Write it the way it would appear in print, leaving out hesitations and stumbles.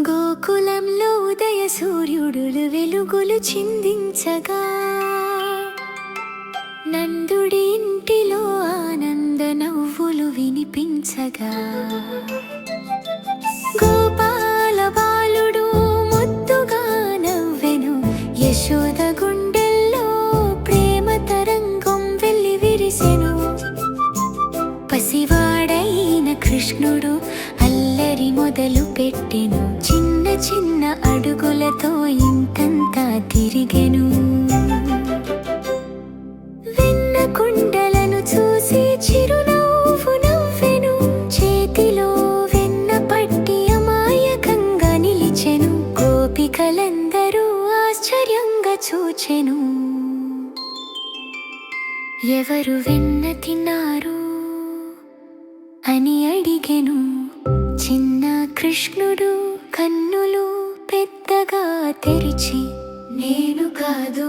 గోకులంలో ఉదయ సూర్యుడు వెలుగులు చిందించగా, నందుడి ఇంటిలో ఆనంద నవ్వులు వినిపించగా, గోపాల బాలుడు ముద్దుగా నవ్వెను, యశోద గుండెల్లో ప్రేమ తరంగం వెల్లి విరిసెను. పసివాడైన కృష్ణుడు అల్లరి మొదలు పెట్టెను, చిన్న చిన్న అడుగులతో ఇంటంతా తిరిగెను. వెన్న కుండలను చూసి చిరునవ్వు నవ్వెను, చేతిలో వెన్న పట్టి అమాయకంగా నిలిచెను. గోపికలందరూ ఆశ్చర్యంగా చూచెను. ఎవరు వెన్న తిన్నారు అని అడిగెను. చిన్న కృష్ణుడు కన్నులు పెద్దగా తెరిచి, నేను కాదు